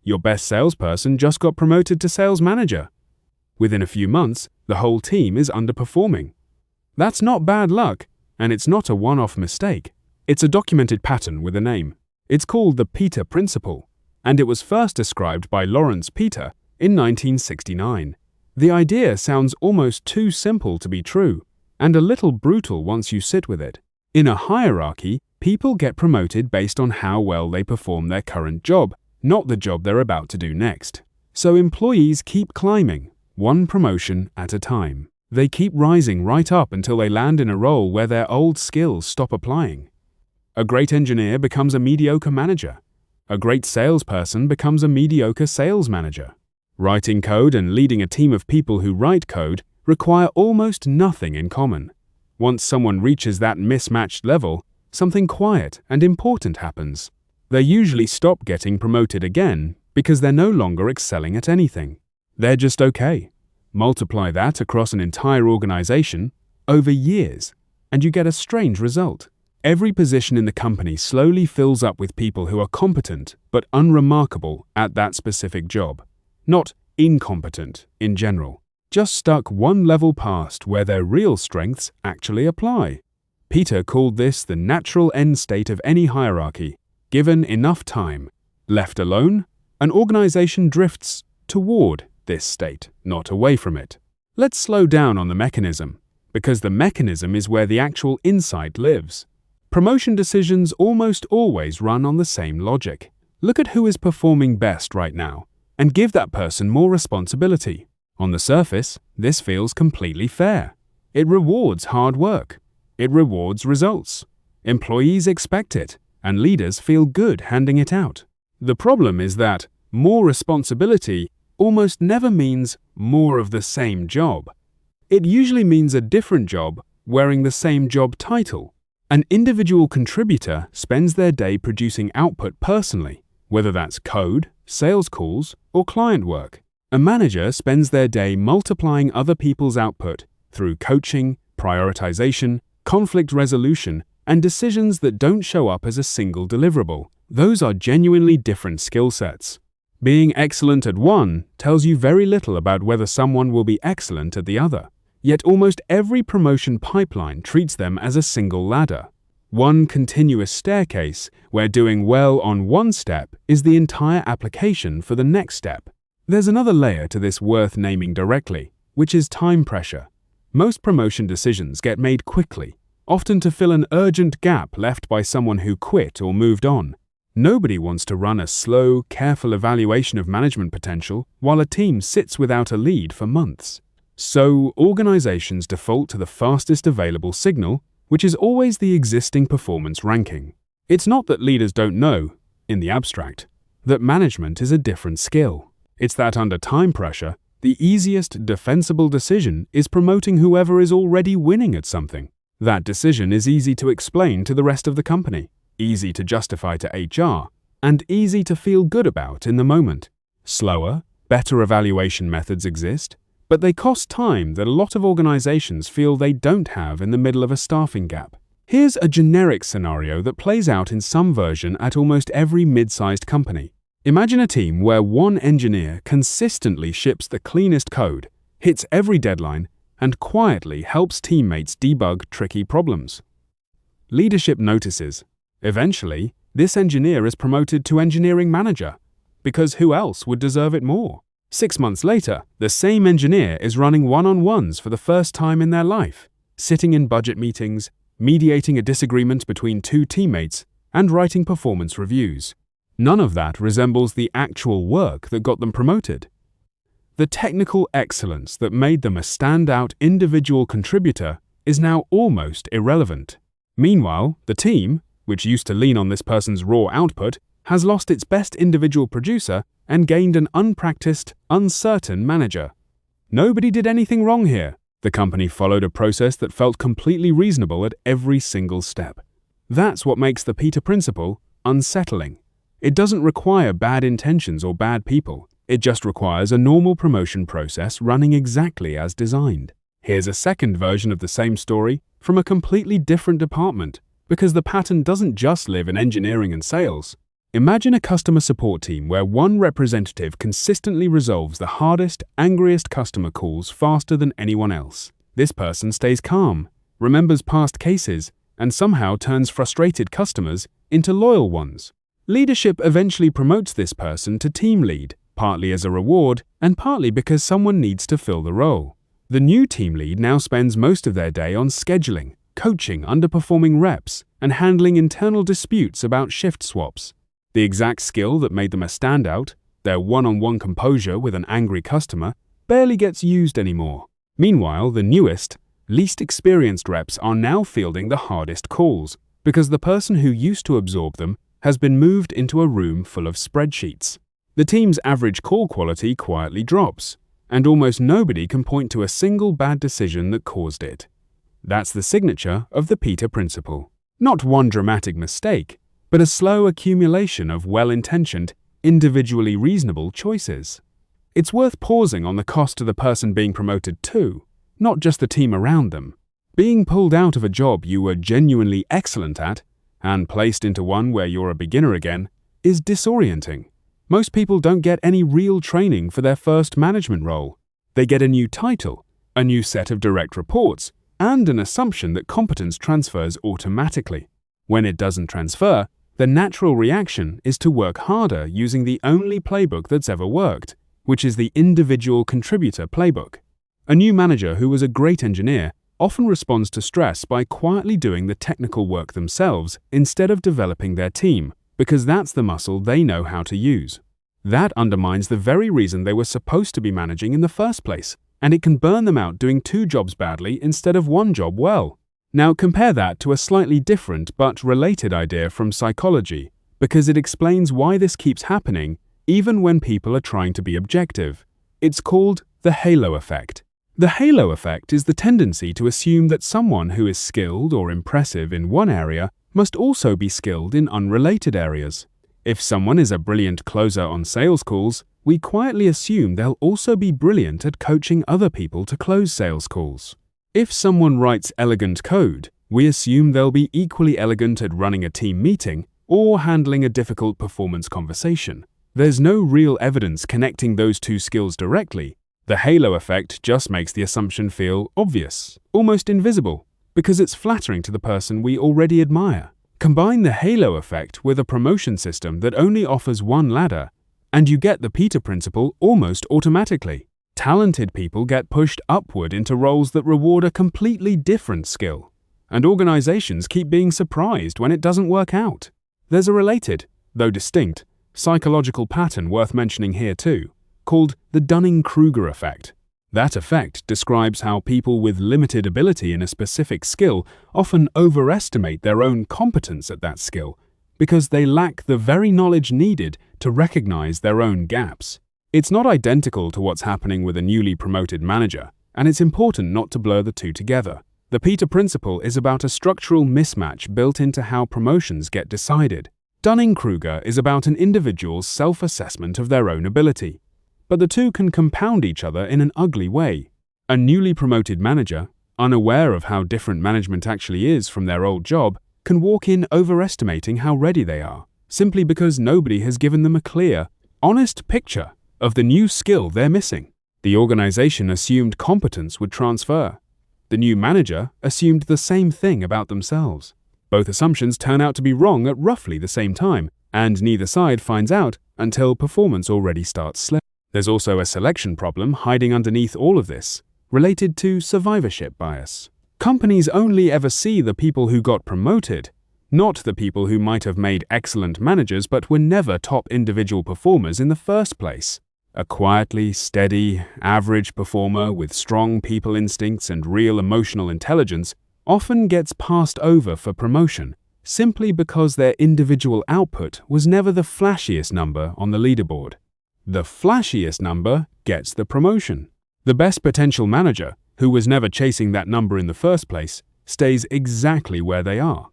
Your best salesperson just got promoted to sales manager. Within a few months, the whole team is underperforming. That's not bad luck, and it's not a one-off mistake. It's a documented pattern with a name. It's called the Peter Principle, and it was first described by Lawrence Peter in 1969. The idea sounds almost too simple to be true, and a little brutal once you sit with it. In a hierarchy, people get promoted based on how well they perform their current job, not the job they're about to do next. So employees keep climbing, one promotion at a time. They keep rising right up until they land in a role where their old skills stop applying. A great engineer becomes a mediocre manager. A great salesperson becomes a mediocre sales manager. Writing code and leading a team of people who write code require almost nothing in common. Once someone reaches that mismatched level, something quiet and important happens. They usually stop getting promoted again because they're no longer excelling at anything. They're just okay. Multiply that across an entire organization, over years, and you get a strange result. Every position in the company slowly fills up with people who are competent but unremarkable at that specific job. Not incompetent in general, just stuck one level past where their real strengths actually apply. Peter called this the natural end state of any hierarchy. Given enough time, left alone, an organization drifts toward this state, not away from it. Let's slow down on the mechanism, because the mechanism is where the actual insight lives. Promotion decisions almost always run on the same logic. Look at who is performing best right now, and give that person more responsibility. On the surface, this feels completely fair. It rewards hard work. It rewards results. Employees expect it, and leaders feel good handing it out. The problem is that more responsibility almost never means more of the same job. It usually means a different job wearing the same job title. An individual contributor spends their day producing output personally, whether that's code, sales calls, or client work. A manager spends their day multiplying other people's output through coaching, prioritization, conflict resolution, and decisions that don't show up as a single deliverable. Those are genuinely different skill sets. Being excellent at one tells you very little about whether someone will be excellent at the other. Yet almost every promotion pipeline treats them as a single ladder. One continuous staircase where doing well on one step is the entire application for the next step. There's another layer to this worth naming directly, which is time pressure. Most promotion decisions get made quickly, often to fill an urgent gap left by someone who quit or moved on. Nobody wants to run a slow, careful evaluation of management potential while a team sits without a lead for months. So, organizations default to the fastest available signal, which is always the existing performance ranking. It's not that leaders don't know, in the abstract, that management is a different skill. It's that under time pressure, the easiest defensible decision is promoting whoever is already winning at something. That decision is easy to explain to the rest of the company, easy to justify to HR, and easy to feel good about in the moment. Slower, better evaluation methods exist, but they cost time that a lot of organizations feel they don't have in the middle of a staffing gap. Here's a generic scenario that plays out in some version at almost every mid-sized company. Imagine a team where one engineer consistently ships the cleanest code, hits every deadline, and quietly helps teammates debug tricky problems. Leadership notices. Eventually, this engineer is promoted to engineering manager, because who else would deserve it more? 6 months later, the same engineer is running one-on-ones for the first time in their life, sitting in budget meetings, mediating a disagreement between two teammates, and writing performance reviews. None of that resembles the actual work that got them promoted. The technical excellence that made them a standout individual contributor is now almost irrelevant. Meanwhile, the team, which used to lean on this person's raw output, has lost its best individual producer and gained an unpracticed, uncertain manager. Nobody did anything wrong here. The company followed a process that felt completely reasonable at every single step. That's what makes the Peter Principle unsettling. It doesn't require bad intentions or bad people. It just requires a normal promotion process running exactly as designed. Here's a second version of the same story from a completely different department, because the pattern doesn't just live in engineering and sales. Imagine a customer support team where one representative consistently resolves the hardest, angriest customer calls faster than anyone else. This person stays calm, remembers past cases, and somehow turns frustrated customers into loyal ones. Leadership eventually promotes this person to team lead, partly as a reward and partly because someone needs to fill the role. The new team lead now spends most of their day on scheduling, coaching underperforming reps, and handling internal disputes about shift swaps. The exact skill that made them a standout, their one-on-one composure with an angry customer, barely gets used anymore. Meanwhile, the newest, least experienced reps are now fielding the hardest calls because the person who used to absorb them has been moved into a room full of spreadsheets. The team's average call quality quietly drops, and almost nobody can point to a single bad decision that caused it. That's the signature of the Peter Principle. Not one dramatic mistake, but a slow accumulation of well-intentioned, individually reasonable choices. It's worth pausing on the cost to the person being promoted too, not just the team around them. Being pulled out of a job you were genuinely excellent at and placed into one where you're a beginner again is disorienting. Most people don't get any real training for their first management role. They get a new title, a new set of direct reports, and an assumption that competence transfers automatically. When it doesn't transfer, the natural reaction is to work harder using the only playbook that's ever worked, which is the individual contributor playbook. A new manager who was a great engineer often responds to stress by quietly doing the technical work themselves instead of developing their team, because that's the muscle they know how to use. That undermines the very reason they were supposed to be managing in the first place, and it can burn them out doing 2 jobs badly instead of 1 job well. Now compare that to a slightly different but related idea from psychology, because it explains why this keeps happening even when people are trying to be objective. It's called the halo effect. The halo effect is the tendency to assume that someone who is skilled or impressive in one area must also be skilled in unrelated areas. If someone is a brilliant closer on sales calls, we quietly assume they'll also be brilliant at coaching other people to close sales calls. If someone writes elegant code, we assume they'll be equally elegant at running a team meeting or handling a difficult performance conversation. There's no real evidence connecting those 2 skills directly. The halo effect just makes the assumption feel obvious, almost invisible, because it's flattering to the person we already admire. Combine the halo effect with a promotion system that only offers 1 ladder, and you get the Peter Principle almost automatically. Talented people get pushed upward into roles that reward a completely different skill, and organizations keep being surprised when it doesn't work out. There's a related, though distinct, psychological pattern worth mentioning here too, called the Dunning-Kruger effect. That effect describes how people with limited ability in a specific skill often overestimate their own competence at that skill because they lack the very knowledge needed to recognize their own gaps. It's not identical to what's happening with a newly promoted manager, and it's important not to blur the 2 together. The Peter Principle is about a structural mismatch built into how promotions get decided. Dunning-Kruger is about an individual's self-assessment of their own ability. But the 2 can compound each other in an ugly way. A newly promoted manager, unaware of how different management actually is from their old job, can walk in overestimating how ready they are, simply because nobody has given them a clear, honest picture of the new skill they're missing. The organization assumed competence would transfer. The new manager assumed the same thing about themselves. Both assumptions turn out to be wrong at roughly the same time, and neither side finds out until performance already starts slipping. There's also a selection problem hiding underneath all of this, related to survivorship bias. Companies only ever see the people who got promoted, not the people who might have made excellent managers but were never top individual performers in the first place. A quietly steady, average performer with strong people instincts and real emotional intelligence often gets passed over for promotion simply because their individual output was never the flashiest number on the leaderboard. The flashiest number gets the promotion. The best potential manager, who was never chasing that number in the first place, stays exactly where they are.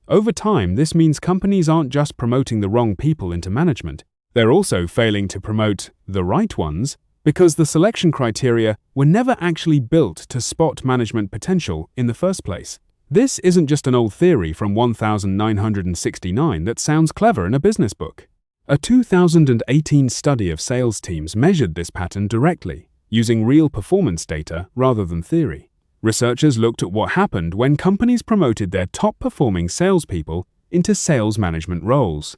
Over time, this means companies aren't just promoting the wrong people into management, they're also failing to promote the right ones because the selection criteria were never actually built to spot management potential in the first place. This isn't just an old theory from 1969 that sounds clever in a business book. A 2018 study of sales teams measured this pattern directly, using real performance data rather than theory. Researchers looked at what happened when companies promoted their top-performing salespeople into sales management roles.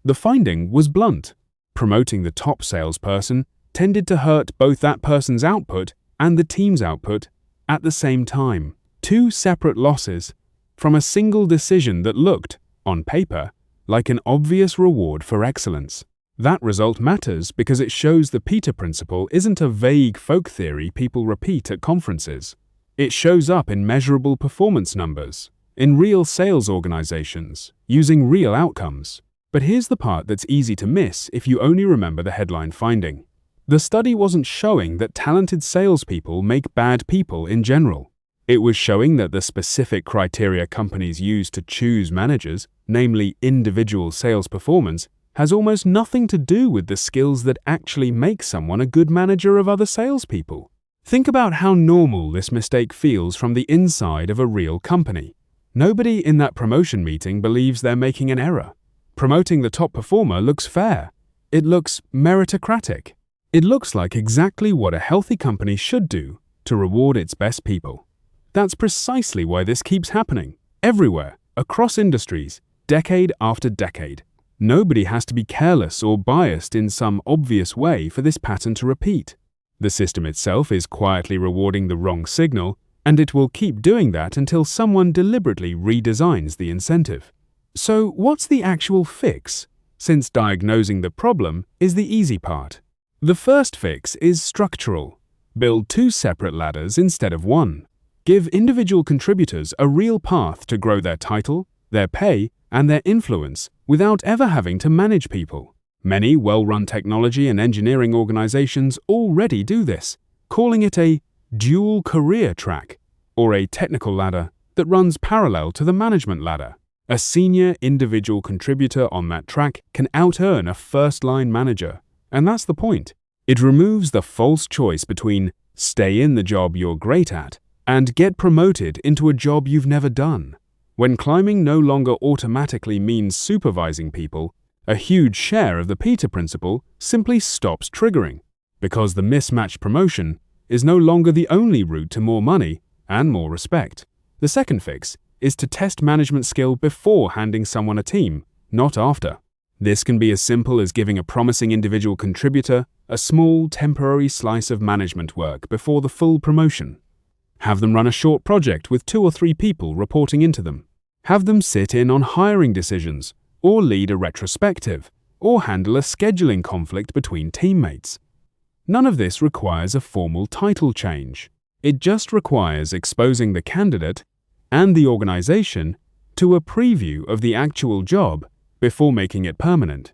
The finding was blunt. Promoting the top salesperson tended to hurt both that person's output and the team's output at the same time. Two separate losses from a single decision that looked, on paper, like an obvious reward for excellence. That result matters because it shows the Peter Principle isn't a vague folk theory people repeat at conferences. It shows up in measurable performance numbers, in real sales organizations, using real outcomes. But here's the part that's easy to miss if you only remember the headline finding. The study wasn't showing that talented salespeople make bad people in general. It was showing that the specific criteria companies use to choose managers, namely individual sales performance, has almost nothing to do with the skills that actually make someone a good manager of other salespeople. Think about how normal this mistake feels from the inside of a real company. Nobody in that promotion meeting believes they're making an error. Promoting the top performer looks fair. It looks meritocratic. It looks like exactly what a healthy company should do to reward its best people. That's precisely why this keeps happening, everywhere, across industries, decade after decade. Nobody has to be careless or biased in some obvious way for this pattern to repeat. The system itself is quietly rewarding the wrong signal, and it will keep doing that until someone deliberately redesigns the incentive. So what's the actual fix, since diagnosing the problem is the easy part? The first fix is structural. Build two separate ladders instead of one. Give individual contributors a real path to grow their title, their pay, and their influence without ever having to manage people. Many well-run technology and engineering organizations already do this, calling it a dual career track, or a technical ladder that runs parallel to the management ladder. A senior individual contributor on that track can out-earn a first-line manager, and that's the point. It removes the false choice between stay in the job you're great at and get promoted into a job you've never done. When climbing no longer automatically means supervising people, a huge share of the Peter Principle simply stops triggering, because the mismatched promotion is no longer the only route to more money and more respect. The second fix is to test management skill before handing someone a team, not after. This can be as simple as giving a promising individual contributor a small temporary slice of management work before the full promotion. Have them run a short project with 2 or 3 people reporting into them. Have them sit in on hiring decisions, or lead a retrospective, or handle a scheduling conflict between teammates. None of this requires a formal title change. It just requires exposing the candidate and the organization to a preview of the actual job before making it permanent.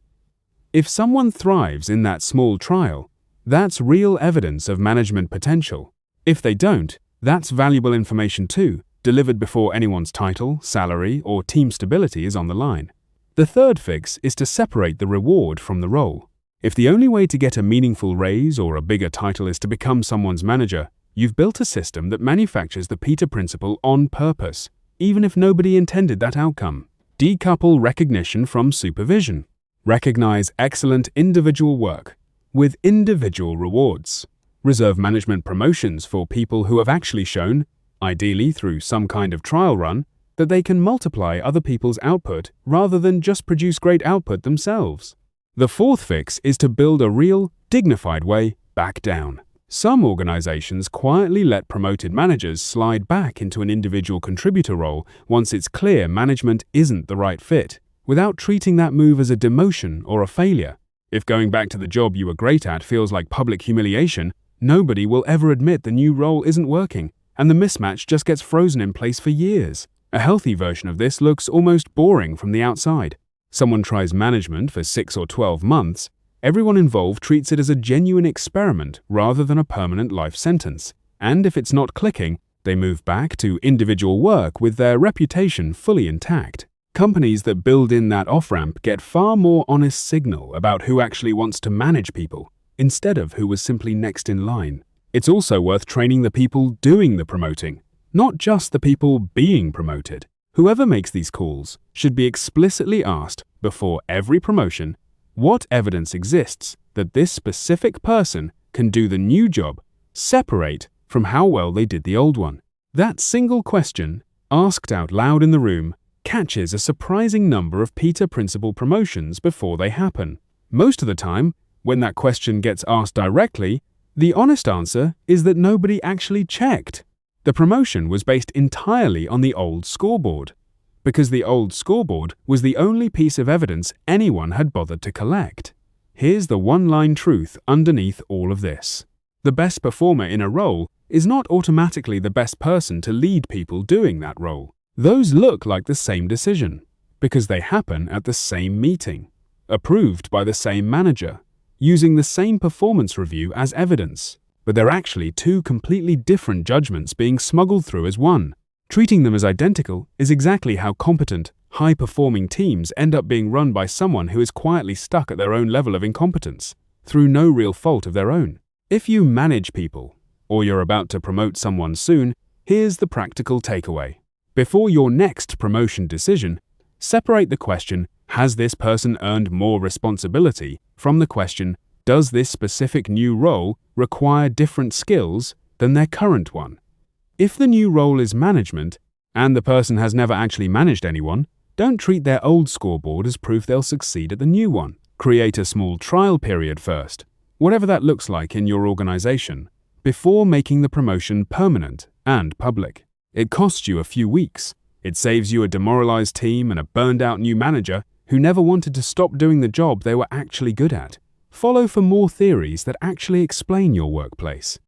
If someone thrives in that small trial, that's real evidence of management potential. If they don't, that's valuable information too, delivered before anyone's title, salary, or team stability is on the line. The third fix is to separate the reward from the role. If the only way to get a meaningful raise or a bigger title is to become someone's manager, you've built a system that manufactures the Peter Principle on purpose, even if nobody intended that outcome. Decouple recognition from supervision. Recognize excellent individual work with individual rewards. Reserve management promotions for people who have actually shown, ideally through some kind of trial run, that they can multiply other people's output rather than just produce great output themselves. The fourth fix is to build a real, dignified way back down. Some organizations quietly let promoted managers slide back into an individual contributor role once it's clear management isn't the right fit, without treating that move as a demotion or a failure. If going back to the job you were great at feels like public humiliation, nobody will ever admit the new role isn't working, and the mismatch just gets frozen in place for years. A healthy version of this looks almost boring from the outside. Someone tries management for 6 or 12 months, everyone involved treats it as a genuine experiment rather than a permanent life sentence, and if it's not clicking, they move back to individual work with their reputation fully intact. Companies that build in that off-ramp get far more honest signal about who actually wants to manage people, instead of who was simply next in line. It's also worth training the people doing the promoting. not just the people being promoted. Whoever makes these calls should be explicitly asked before every promotion what evidence exists that this specific person can do the new job separate from how well they did the old one. That single question, asked out loud in the room, catches a surprising number of Peter Principle promotions before they happen. Most of the time, when that question gets asked directly, the honest answer is that nobody actually checked. The promotion was based entirely on the old scoreboard, because the old scoreboard was the only piece of evidence anyone had bothered to collect. Here's the one-line truth underneath all of this. The best performer in a role is not automatically the best person to lead people doing that role. Those look like the same decision, because they happen at the same meeting, approved by the same manager, using the same performance review as evidence. But they're actually two completely different judgments being smuggled through as one. Treating them as identical is exactly how competent, high-performing teams end up being run by someone who is quietly stuck at their own level of incompetence, through no real fault of their own. If you manage people, or you're about to promote someone soon, here's the practical takeaway. Before your next promotion decision, separate the question, has this person earned more responsibility, from the question, does this specific new role require different skills than their current one? If the new role is management, and the person has never actually managed anyone, don't treat their old scoreboard as proof they'll succeed at the new one. Create a small trial period first, whatever that looks like in your organization, before making the promotion permanent and public. It costs you a few weeks. It saves you a demoralized team and a burned-out new manager who never wanted to stop doing the job they were actually good at. Follow for more theories that actually explain your workplace.